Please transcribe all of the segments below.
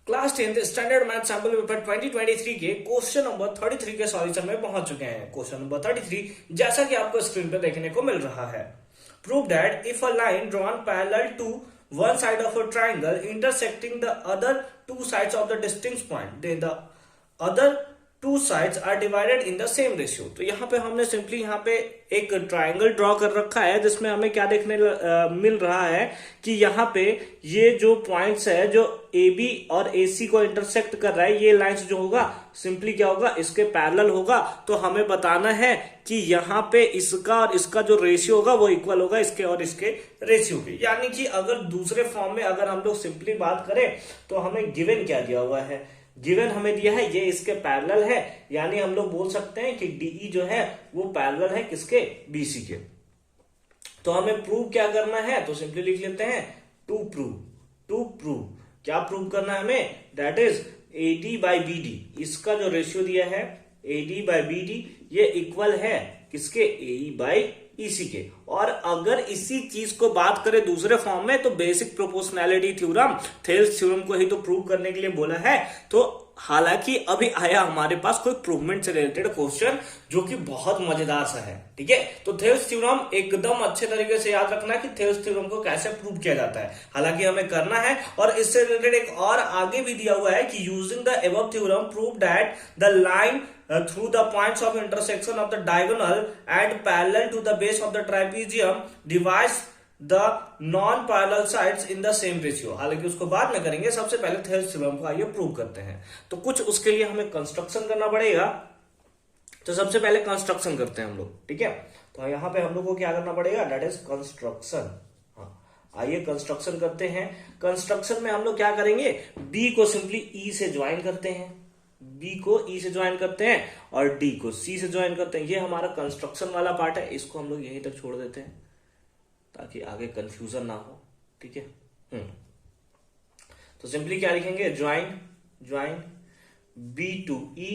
Class 10th standard math sample paper 2023 के question number 33 के solution में पहुंच चुके हैं। क्वेश्चन नंबर 33 जैसा कि आपको स्क्रीन पे देखने को मिल रहा है, prove that if a line drawn parallel to one side of a triangle intersecting the other two sides of the distinct point then the other two sides are divided in the same ratio. तो यहाँ पे हमने simply यहाँ पे एक triangle draw कर रखा है जिसमें हमें क्या देखने मिल रहा है कि यहाँ पे ये जो पॉइंट्स है जो ए बी और ए सी को इंटरसेक्ट कर रहा है, ये लाइंस जो होगा सिंपली क्या होगा, इसके पैरेलल होगा। तो हमें बताना है कि यहाँ पे इसका और इसका जो रेशियो होगा वो इक्वल होगा इसके और इसके रेशियो के। यानी कि अगर दूसरे फॉर्म में अगर हम लोग सिंपली बात करें तो हमें गिवन क्या दिया हुआ है, गिवन हमें दिया है ये इसके पैरेलल है, यानी हम लोग बोल सकते हैं कि डीई जो है वो पैरेलल है किसके, बीसी के। तो हमें प्रूव क्या करना है, तो सिंपली लिख लेते हैं टू प्रूव क्या प्रूव करना है हमें, that is AD by BD. इसका जो रेशियो दिया है एडी बाई बीडी ये इक्वल है किसके, एई बाई इसी के। और अगर इसी चीज को बात करें दूसरे फॉर्म में तो basic proportionality theorem, Thales theorem को ही तो प्रूव करने के लिए बोला है। तो हालांकि अभी आया हमारे पास कोई प्रूवमेंट से रिलेटेड क्वेश्चन जो कि बहुत मजेदार सा है, ठीक है। तो थेल्स थ्योरम एकदम अच्छे तरीके से याद रखना है कि थेल्स थ्योरम को कैसे प्रूव किया जाता है, हालांकि हमें करना है। और इससे रिलेटेड एक और आगे भी दिया हुआ है कि using the above theorem prove that the line through the points of intersection of the diagonal and parallel to the base of the trapezium divides the non parallel sides in the same ratio। हालांकि उसको बाद में करेंगे, सबसे पहले Thales theorem को आइए prove करते हैं। तो कुछ उसके लिए हमें कंस्ट्रक्शन करना पड़ेगा। तो सबसे पहले कंस्ट्रक्शन करते हैं हम लोग, ठीक है। तो यहाँ पे हम लोग को क्या करना पड़ेगा, दैट इज कंस्ट्रक्शन। आइए कंस्ट्रक्शन करते हैं। कंस्ट्रक्शन में हम लोग क्या करेंगे, बी को सिंपली ई से ज्वाइन करते हैं, बी को ई से ज्वाइन करते हैं और डी को सी से ज्वाइन करते हैं। ये हमारा कंस्ट्रक्शन वाला पार्ट है, इसको हम लोग यहीं तक छोड़ देते हैं ताकि आगे कंफ्यूजन ना हो, ठीक है। तो सिंपली क्या लिखेंगे, join B to E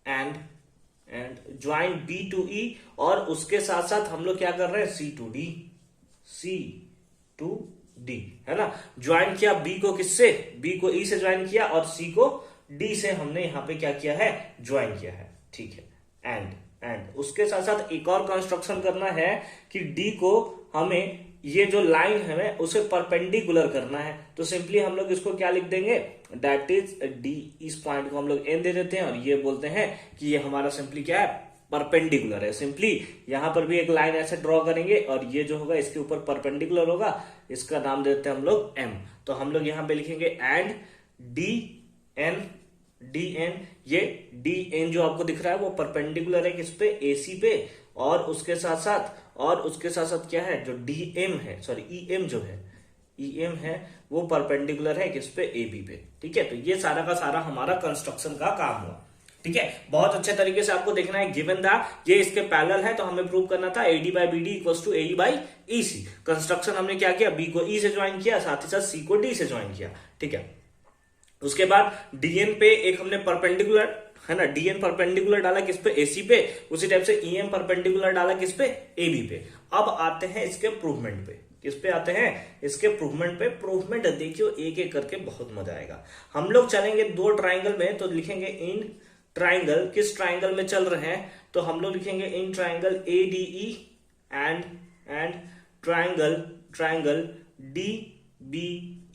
and join B to E, और उसके साथ साथ हम लोग क्या कर रहे हैं, सी टू डी, है ना। ज्वाइन किया बी को किससे, बी को ई से ज्वाइन किया और सी को डी से हमने यहां पे क्या किया है, ज्वाइन किया है, ठीक है। एंड उसके साथ साथ एक और कंस्ट्रक्शन करना है कि डी को हमें ये जो लाइन है उसे परपेंडिकुलर करना है। तो सिंपली हम लोग इसको क्या लिख देंगे, दैट इज डी, इस पॉइंट को हम लोग एन दे देते हैं और ये बोलते हैं कि ये हमारा सिंपली क्या है, परपेंडिकुलर है। सिंपली यहां पर भी एक लाइन ऐसे ड्रॉ करेंगे और ये जो होगा इसके ऊपर परपेंडिकुलर होगा, इसका नाम देते हैं हम लोग एम। तो हम लोग यहां पे लिखेंगे एंड डी एन, ये डी एन जो आपको दिख रहा है वो परपेंडिकुलर है किस पे, एसी पे, और उसके साथ साथ क्या है, जो डी एम है, सॉरी ई एम जो है, ई एम है वो परपेंडिकुलर है किस पे, ए बी पे, ठीक है। तो ये सारा का सारा हमारा कंस्ट्रक्शन का काम हुआ, ठीक है। बहुत अच्छे तरीके से आपको देखना है, गिवन था ये इसके पैरेलल है तो हमें प्रूव करना था AD by B D equal to AE by E C. Construction हमने क्या किया, बी को ई से ज्वाइन किया, साथ ही साथ सी को डी से ज्वाइन किया, ठीक है। उसके बाद डीएन पे एक हमने परपेंडिकुलर, है ना, डीएन परपेंडिकुलर डाला किस पे, एसी पे, उसी टाइप से ईएम परपेंडिकुलर डाला किस पे, एबी पे। अब आते हैं इसके प्रूवमेंट पे, किस पे आते हैं, इसके प्रूवमेंट पे। प्रूवमेंट देखियो एक एक करके बहुत मजा आएगा। हम लोग चलेंगे दो ट्राइंगल में, तो लिखेंगे इन ट्राइंगल, किस ट्राइंगल में चल रहे हैं, तो हम लोग लिखेंगे in triangle A D E and triangle D B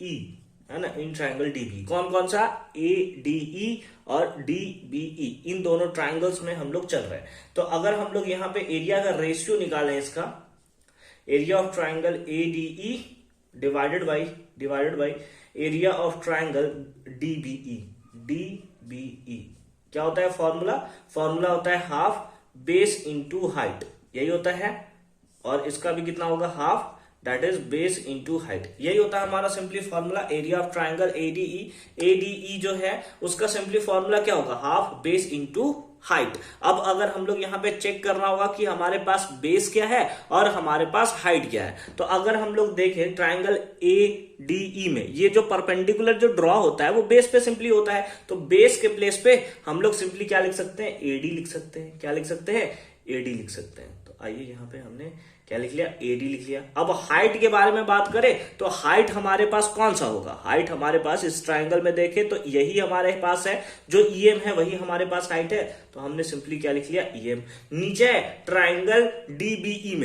E, है ना, इन ट्राइंगल डीबी। कौन कौन सा, ए डी ई और डी बी ई, इन दोनों ट्राइंगल्स में हम लोग चल रहे हैं। तो अगर हम लोग यहाँ पे एरिया का रेशियो निकालें, इसका area of triangle A D E divided by area of triangle D B E, क्या होता है फॉर्मूला होता है हाफ बेस इंटू हाइट, यही होता है। और इसका भी कितना होगा, half, that is base into height, यही होता है हमारा simply formula area of triangle ADE जो है उसका सिंपली फॉर्मूला क्या होगा, हाफ बेस इंटू हाइट। अब अगर हम लोग यहाँ पे चेक करना होगा कि हमारे पास बेस क्या है और हमारे पास हाइट क्या है, तो अगर हम लोग देखें ट्राइंगल ए डी ई में ये जो परपेंडिकुलर जो ड्रॉ होता है वो बेस पे सिंपली होता है। तो बेस के प्लेस पे हम लोग सिंपली क्या लिख सकते हैं, एडी लिख सकते हैं। क्या लिख सकते हैं, एडी लिख सकते हैं। तो आइए यहाँ पे हमने क्या लिख लिया, AD लिख लिया। अब हाइट के बारे में बात करें तो हाइट हमारे पास कौन सा होगा, हाइट हमारे पास इस ट्राइंगल में देखें तो यही हमारे पास है, जो EM है वही हमारे पास हाइट है, तो हमने सिंपली क्या लिख लिया, EM। नीचे ट्राइंगल DBE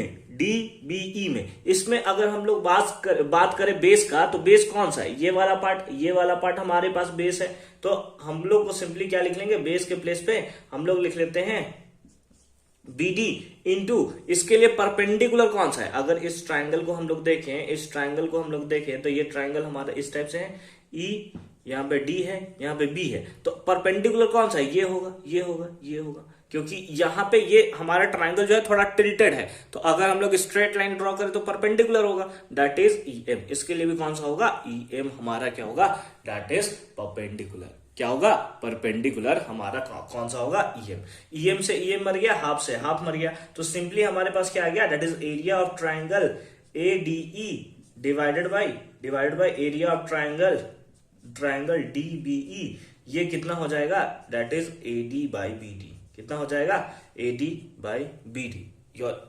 में इसमें अगर हम लोग बात करें बेस का, तो बेस कौन सा है, ये वाला पार्ट हमारे पास बेस है, तो हम लोग को सिंपली क्या लिख लेंगे, बेस के प्लेस पे हम लोग लिख लेते हैं BD इंटू इसके लिए परपेंडिकुलर कौन सा है। अगर इस ट्राइंगल को हम लोग देखें, तो ये ट्राइंगल हमारा इस टाइप से है, E यहाँ पे D है, यहाँ पे B है, तो परपेंडिकुलर कौन सा है, ये होगा, क्योंकि यहाँ पे ये हमारा ट्राइंगल जो है थोड़ा टिल्टेड है, तो अगर हम लोग स्ट्रेट लाइन ड्रॉ करें तो परपेंडिकुलर होगा, दैट इज EM। इसके लिए भी कौन सा होगा, EM हमारा क्या होगा, दैट इज परपेंडिकुलर। क्या होगा, परपेंडिकुलर हमारा कौन सा होगा, EM से EM मर गया, हाफ से हाफ मर गया, तो सिंपली हमारे पास क्या आ गया, that is area of triangle ADE divided by area of triangle DBE। ये कितना हो जाएगा, that is AD by BD। कितना हो जाएगा, AD बाई BD।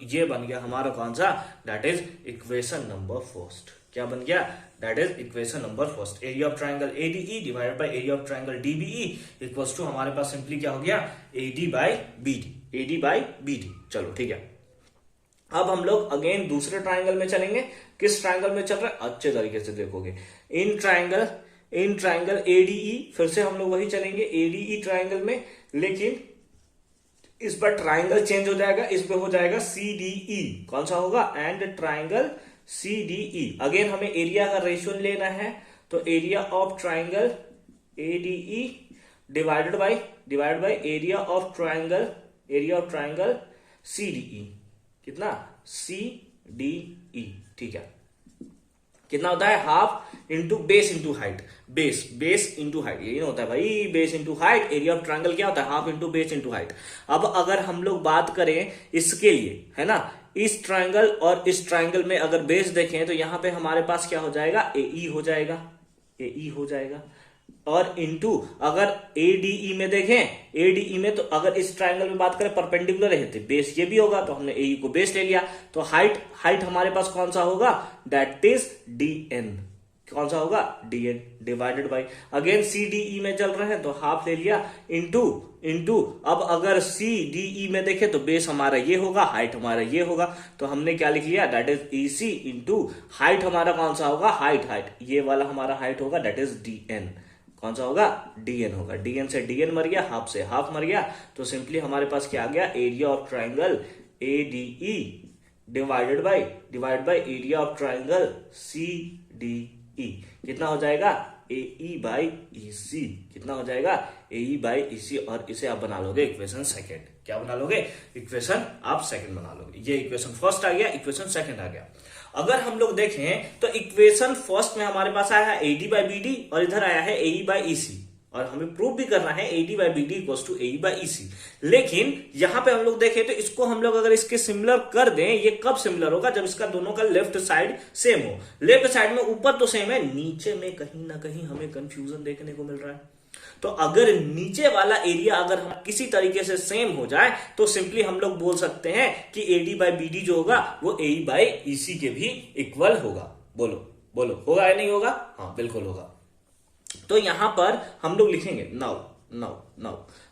ये बन गया हमारा कौन सा, that is equation number first. क्या बन गया, that is equation number first. Area of triangle ADE divided by area of triangle DBE equals to हमारे पास सिंपली क्या हो गया, AD बाई BD। चलो ठीक है, अब हम लोग अगेन दूसरे ट्राइंगल में चलेंगे। किस ट्राइंगल में चल रहा है, अच्छे तरीके से देखोगे, इन ट्राइंगल ADE, फिर से हम लोग वही चलेंगे ADE ट्राइंगल में, लेकिन इस पर ट्राइंगल चेंज हो जाएगा, इस पे हो जाएगा CDE। कौन सा होगा, एंड ट्राइंगल CDE। अगेन हमें एरिया का रेशियो लेना है, तो area of triangle ADE divided by area of triangle CDE। कितना, CDE। ठीक है, कितना होता है, half into base into height, base into height, यही होता है भाई, base into height. Area of triangle क्या होता है, half into base into height. अब अगर हम लोग बात करें इसके लिए, है ना, इस ट्राइंगल और इस ट्राइंगल में अगर बेस देखें तो यहां पे हमारे पास क्या हो जाएगा, AE हो जाएगा, और इंटू अगर ADE में देखें, ADE में तो अगर इस ट्राइंगल में बात करें परपेंडिकुलर है तो बेस ये भी होगा, तो हमने AE को बेस ले लिया, तो हाइट हमारे पास कौन सा होगा, दैट इज DN। कौन सा होगा, DN divided by, again CDE में चल रहे हैं तो हाफ ले लिया, इंटू अब अगर CDE में देखें तो बेस हमारा ये होगा, हाइट हमारा ये होगा, तो हमने क्या लिख लिया, that is EC into height हमारा कौन सा होगा, हाइट ये वाला हमारा हाइट होगा, दैट इज DN। कौन सा होगा, DN होगा। DN से DN मर गया, हाफ से हाफ मर गया, तो सिंपली हमारे पास क्या आ गया, area of triangle ADE divided by area of triangle CDE। कितना हो जाएगा, AE बाई EC। कितना हो जाएगा, AE बाई EC, और इसे आप बना लोगे इक्वेशन सेकंड। क्या बना लोगे, इक्वेशन आप सेकंड बना लोगे। ये इक्वेशन फर्स्ट आ गया, इक्वेशन सेकंड आ गया। अगर हम लोग देखें तो इक्वेशन फर्स्ट में हमारे पास आया है AD बाई BD, और इधर आया है AE बाई EC, और हमें प्रूव भी करना है AD by BD equals to AE by EC। लेकिन यहां पे हम लोग देखें तो इसको हम लोग अगर इसके सिमिलर कर दें, ये कब सिमिलर होगा, जब इसका दोनों का लेफ्ट साइड सेम हो। लेफ्ट साइड में ऊपर तो सेम है, नीचे में कहीं ना कहीं हमें कंफ्यूजन देखने को मिल रहा है। तो अगर नीचे वाला एरिया अगर हम किसी तरीके से सेम हो जाए तो सिंपली हम लोग बोल सकते हैं कि AD बाई BD जो होगा वो AE बाई EC के भी इक्वल होगा। बोलो होगा या नहीं होगा, हाँ बिल्कुल होगा। तो यहां पर हम लोग लिखेंगे नाउ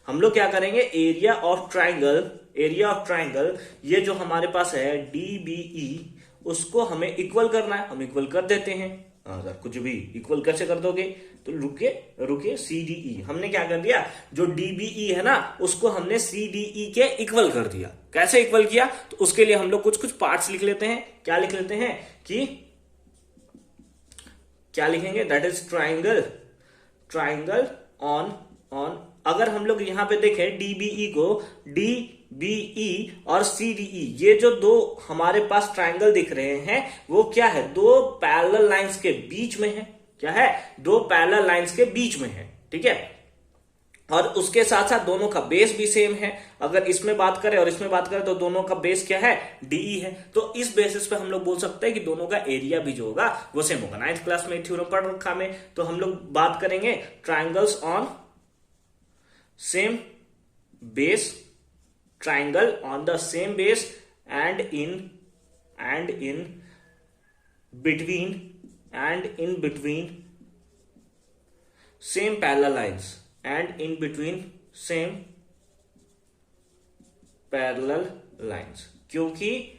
हम लोग क्या करेंगे, एरिया ऑफ ट्राइंगल ये जो हमारे पास है DBE, उसको हमें इक्वल करना है, हम इक्वल कर देते हैं। हाँ सर, कुछ भी इक्वल कैसे कर दोगे, तो रुके CDE हमने क्या कर दिया, जो DBE है ना उसको हमने CDE के इक्वल कर दिया। कैसे इक्वल किया, तो उसके लिए हम लोग कुछ पार्ट्स लिख लेते हैं। क्या लिख लेते हैं कि क्या लिखेंगे, दैट इज ट्राइंगल ऑन अगर हम लोग यहां पे देखें DBE को, DBE और CDE ये जो दो हमारे पास ट्राइंगल दिख रहे हैं वो क्या है, दो पैरेलल लाइंस के बीच में है। क्या है, दो पैरेलल लाइंस के बीच में है, ठीक है। और उसके साथ साथ दोनों का बेस भी सेम है। अगर इसमें बात करें और इसमें बात करें तो दोनों का बेस क्या है, DE है। तो इस बेसिस पे हम लोग बोल सकते हैं कि दोनों का एरिया भी जो होगा वो सेम होगा। 9th क्लास में थ्योरम पढ़ रखा में, तो हम लोग बात करेंगे triangles on same base, triangle on the same base and in and in between same parallel lines and in between same parallel lines, क्योंकि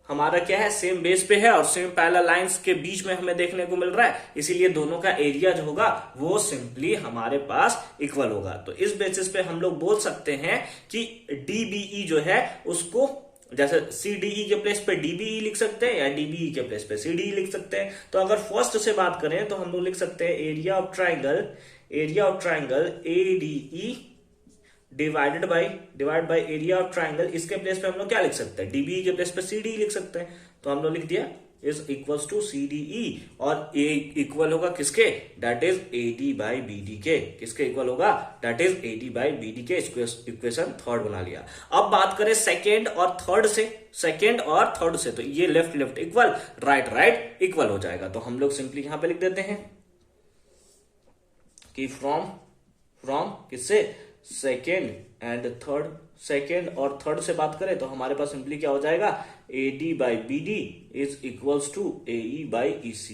हमारा क्या है, सेम बेस पे है और सेम पैरेलल लाइंस के बीच में हमें देखने को मिल रहा है, इसीलिए दोनों का एरिया जो होगा वो सिंपली हमारे पास इक्वल होगा। तो इस बेसिस पे हम लोग बोल सकते हैं कि डीबीई जो है उसको, जैसे सीडीई के प्लेस पे डीबीई लिख सकते हैं या डीबीई के प्लेस पे सीडीई लिख सकते हैं। तो अगर फर्स्ट से बात करें तो हम लोग लिख सकते हैं area of triangle ADE divide by area of triangle. इसके प्लेस पे हम लोग क्या लिख सकते हैं, डीबीई के प्लेस पे सीडीई लिख सकते हैं। तो हम लोग लिख दिया इज इक्वल्स टू सीडीई और ए इक्वल होगा किसके, that is AD by BD के। किसके इक्वल होगा, that is AD by BD के। इक्वेशन थर्ड बना लिया। अब बात करें सेकेंड और थर्ड से, तो ये लेफ्ट इक्वल, राइट इक्वल हो जाएगा। तो हम लोग सिंपली यहां पे लिख देते हैं कि फ्रॉम किससे, सेकेंड और थर्ड से बात करें तो हमारे पास सिंपली क्या हो जाएगा, AD by BD is equals to AE by EC।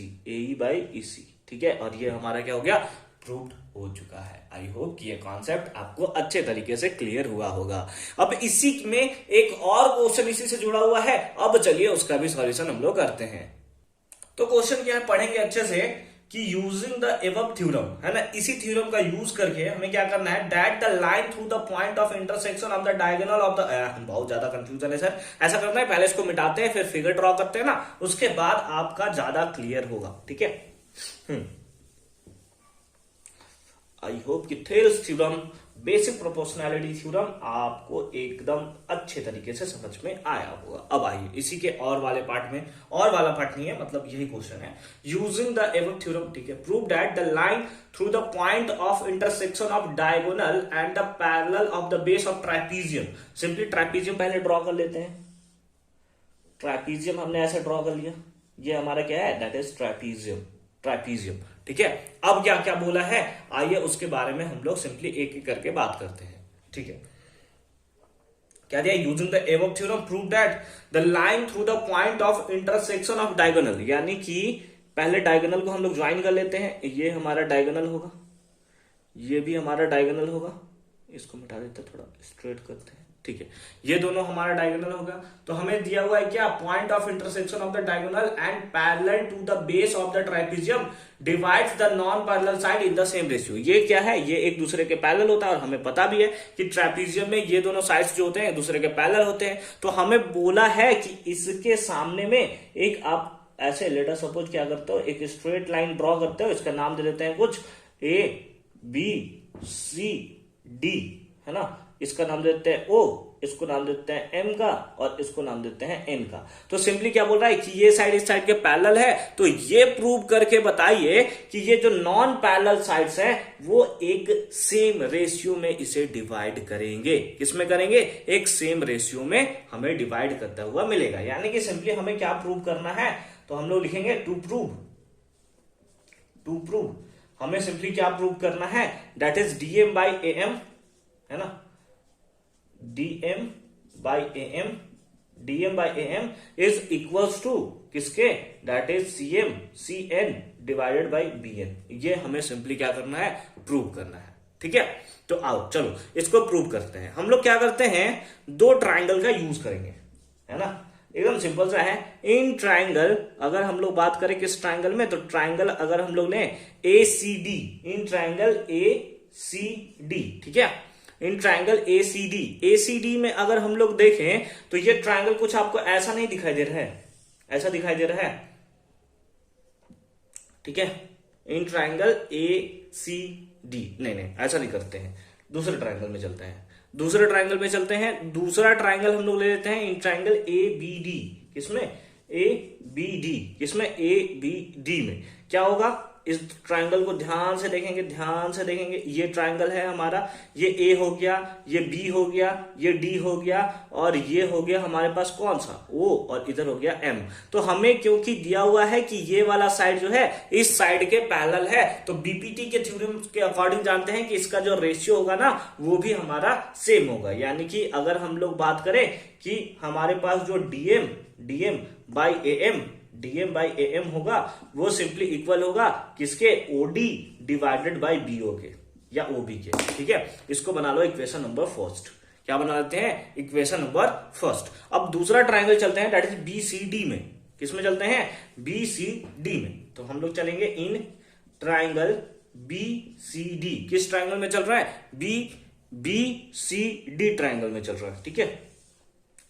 ठीक है, और ये हमारा क्या हो गया, प्रूव्ड हो चुका है। आई होप कि ये कॉन्सेप्ट आपको अच्छे तरीके से क्लियर हुआ होगा। अब इसी में एक और क्वेश्चन इसी से जुड़ा हुआ है, अब चलिए उसका भी सॉल्यूशन हम लोग करते हैं। तो क्वेश्चन क्या है, पढ़ेंगे अच्छे से कि यूजिंग द एबव थ्योरम, है ना, इसी थ्योरम का यूज करके हमें क्या करना है, that the line through the point of intersection of the diagonal of the, बहुत ज्यादा कंफ्यूजन है सर, ऐसा करना है पहले इसको मिटाते हैं फिर फिगर ड्रॉ करते हैं ना, उसके बाद आपका ज्यादा क्लियर होगा। ठीक है, आई होप कि Thales theorem, basic proportionality theorem आपको एकदम अच्छे तरीके से समझ में आया होगा। अब आइए इसी के और वाले पार्ट में, और वाला पार्ट नहीं है, मतलब यही क्वेश्चन है, यूजिंग द एबव थ्योरम। ठीक है, prove that the line through the point of intersection of diagonal and the parallel of the base of ट्राइपीजियम। Simply ट्राइपीजियम पहले ड्रॉ कर लेते हैं। ट्राइपीजियम हमने ऐसे ड्रॉ कर लिया, ये हमारा क्या है, दैट इज ट्राइपीजियम। ठीक है, अब क्या क्या बोला है, आइए उसके बारे में हम लोग सिंपली एक एक करके बात करते हैं। ठीक है, क्या दिया, using the above theorem prove that the line through the point of intersection of diagonal, यानी कि पहले डायगोनल को हम लोग ज्वाइन कर लेते हैं, ये हमारा डायगोनल होगा, ये भी हमारा डायगोनल होगा, इसको मिटा देते हैं, थोड़ा स्ट्रेट करते हैं। ठीक है, ये दोनों हमारा डायगोनल होगा। तो हमें दिया हुआ है क्या, point of intersection of the diagonal and parallel to the base of the trapezium divides the non parallel side in the same ratio. ये क्या है, ये एक दूसरे के पैरेलल होता है और हमें पता भी है कि ट्राइपीजियम में ये दोनों साइड्स जो होते हैं एक दूसरे के पैरेलल होते हैं। तो हमें बोला है कि इसके सामने में एक, आप ऐसे लेटर सपोज क्या करते हो, एक स्ट्रेट लाइन ड्रॉ करते हो, इसका नाम दे देते हैं कुछ ABCD, है ना, इसका नाम देते हैं O, इसको नाम देते हैं M का, और इसको नाम देते हैं N का। तो सिंपली क्या बोल रहा है कि ये साइड इस साइड के पैरेलल है, तो ये प्रूव करके बताइए कि ये जो नॉन पैरेलल साइड्स हैं वो एक सेम रेशियो में इसे डिवाइड करेंगे। किसमें करेंगे, एक सेम रेशियो में हमें डिवाइड करता हुआ मिलेगा। यानी कि सिंपली हमें क्या प्रूव करना है, तो हम लोग लिखेंगे टू प्रूव हमें सिंपली क्या प्रूव करना है, that is DM by AM, है ना, DM by AM is equals to किसके, that is CN divided by BN। ये हमें सिंपली क्या करना है, प्रूव करना है। ठीक है, तो आओ चलो इसको प्रूव करते हैं। हम लोग क्या करते हैं, दो ट्राइंगल का यूज करेंगे, है ना, एकदम सिंपल सा है। इन ट्राइंगल अगर हम लोग बात करें किस ट्राइंगल में, तो ट्राइंगल अगर हम लोग लें ACD, इन ट्राइंगल ACD, ठीक है, इन ट्राइंगल ACD में अगर हम लोग देखें तो ये ट्राइंगल कुछ आपको ऐसा नहीं दिखाई दे रहा है, ऐसा दिखाई दे रहा है। ठीक है, इन ट्राइंगल ACD, नहीं ऐसा नहीं करते हैं, दूसरे ट्राइंगल में चलते हैं, दूसरा ट्राइंगल हम लोग ले लेते हैं इन ट्राइंगल ABD। किसमें, ABD में क्या होगा, इस ट्राइंगल को ध्यान से देखेंगे, ये ट्राइंगल है हमारा, ये A हो गया, ये B हो गया, ये D हो गया, और ये हो गया हमारे पास कौन सा, O, और इधर हो गया M। तो हमें क्योंकि दिया हुआ है कि ये वाला साइड जो है इस साइड के पैरेलल है, तो BPT के थ्योरम के अकॉर्डिंग जानते हैं कि इसका जो रेशियो होगा ना वो भी हमारा सेम होगा। यानी कि अगर हम लोग बात करें कि हमारे पास जो DM by A M, DM by A M होगा वो सिंपली इक्वल होगा किसके, ओडी डिवाइडेड बाई बीओ के या ओबी के। ठीक है, इसको बना लो इक्वेशन नंबर फर्स्ट। क्या बना लेते हैं, इक्वेशन नंबर फर्स्ट। अब दूसरा ट्राइंगल चलते हैं, दैट इज बीसीडी में। किसमें चलते हैं, बीसीडी में। तो हम लोग चलेंगे इन ट्राइंगल बीसीडी। किस ट्राइंगल में चल रहा है, बीसीडी ट्राइंगल में चल रहा है। ठीक है,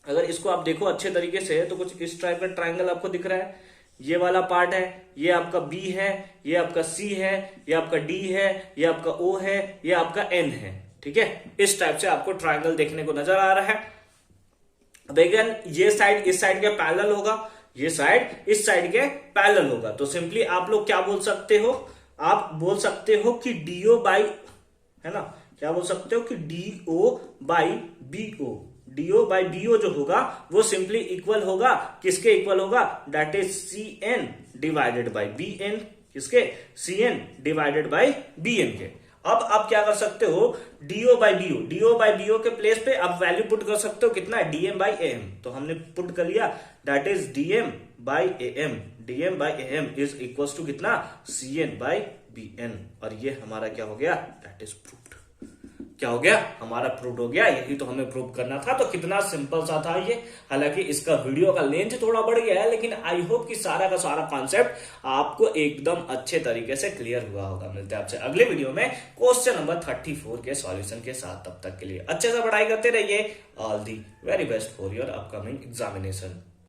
अगर इसको आप देखो अच्छे तरीके से तो कुछ इस टाइप का ट्राइंगल आपको दिख रहा है। ये वाला पार्ट है, ये आपका बी है, ये आपका सी है, ये आपका डी है, ये आपका ओ है, ये आपका एन है। ठीक है, इस टाइप से आपको ट्राइंगल देखने को नजर आ रहा है। अब अगेन ये साइड इस साइड के पैरेलल होगा, ये साइड इस साइड के पैरेलल होगा। तो सिंपली आप लोग क्या बोल सकते हो, आप बोल सकते हो कि डीओ बाई, है ना, क्या बोल सकते हो कि DO by BO, DO by BO जो होगा वो सिंपली इक्वल होगा किसके इक्वल होगा, that is C N divided by B N. किसके, C N divided by B N के। अब आप क्या कर सकते हो, DO by BO, DO by BO के प्लेस पे आप वैल्यू पुट कर सकते हो कितना, डीएम बाई ए एम। तो हमने पुट कर लिया, that is DM by A M, DM by A M is equal to कितना, C N by B N. और ये हमारा क्या हो गया, दैट इज प्रूव्ड। क्या हो गया, हमारा प्रूव हो गया। यही तो हमें प्रूव करना था। तो कितना सिंपल सा था ये। हालांकि इसका वीडियो का लेंथ थोड़ा बढ़ गया है, लेकिन आई होप कि सारा का सारा कॉन्सेप्ट आपको एकदम अच्छे तरीके से क्लियर हुआ होगा। मिलते हैं आपसे अगले वीडियो में क्वेश्चन नंबर 34 के सॉल्यूशन के साथ। तब तक के लिए अच्छे से पढ़ाई करते रहिए। All the very best for your upcoming examination.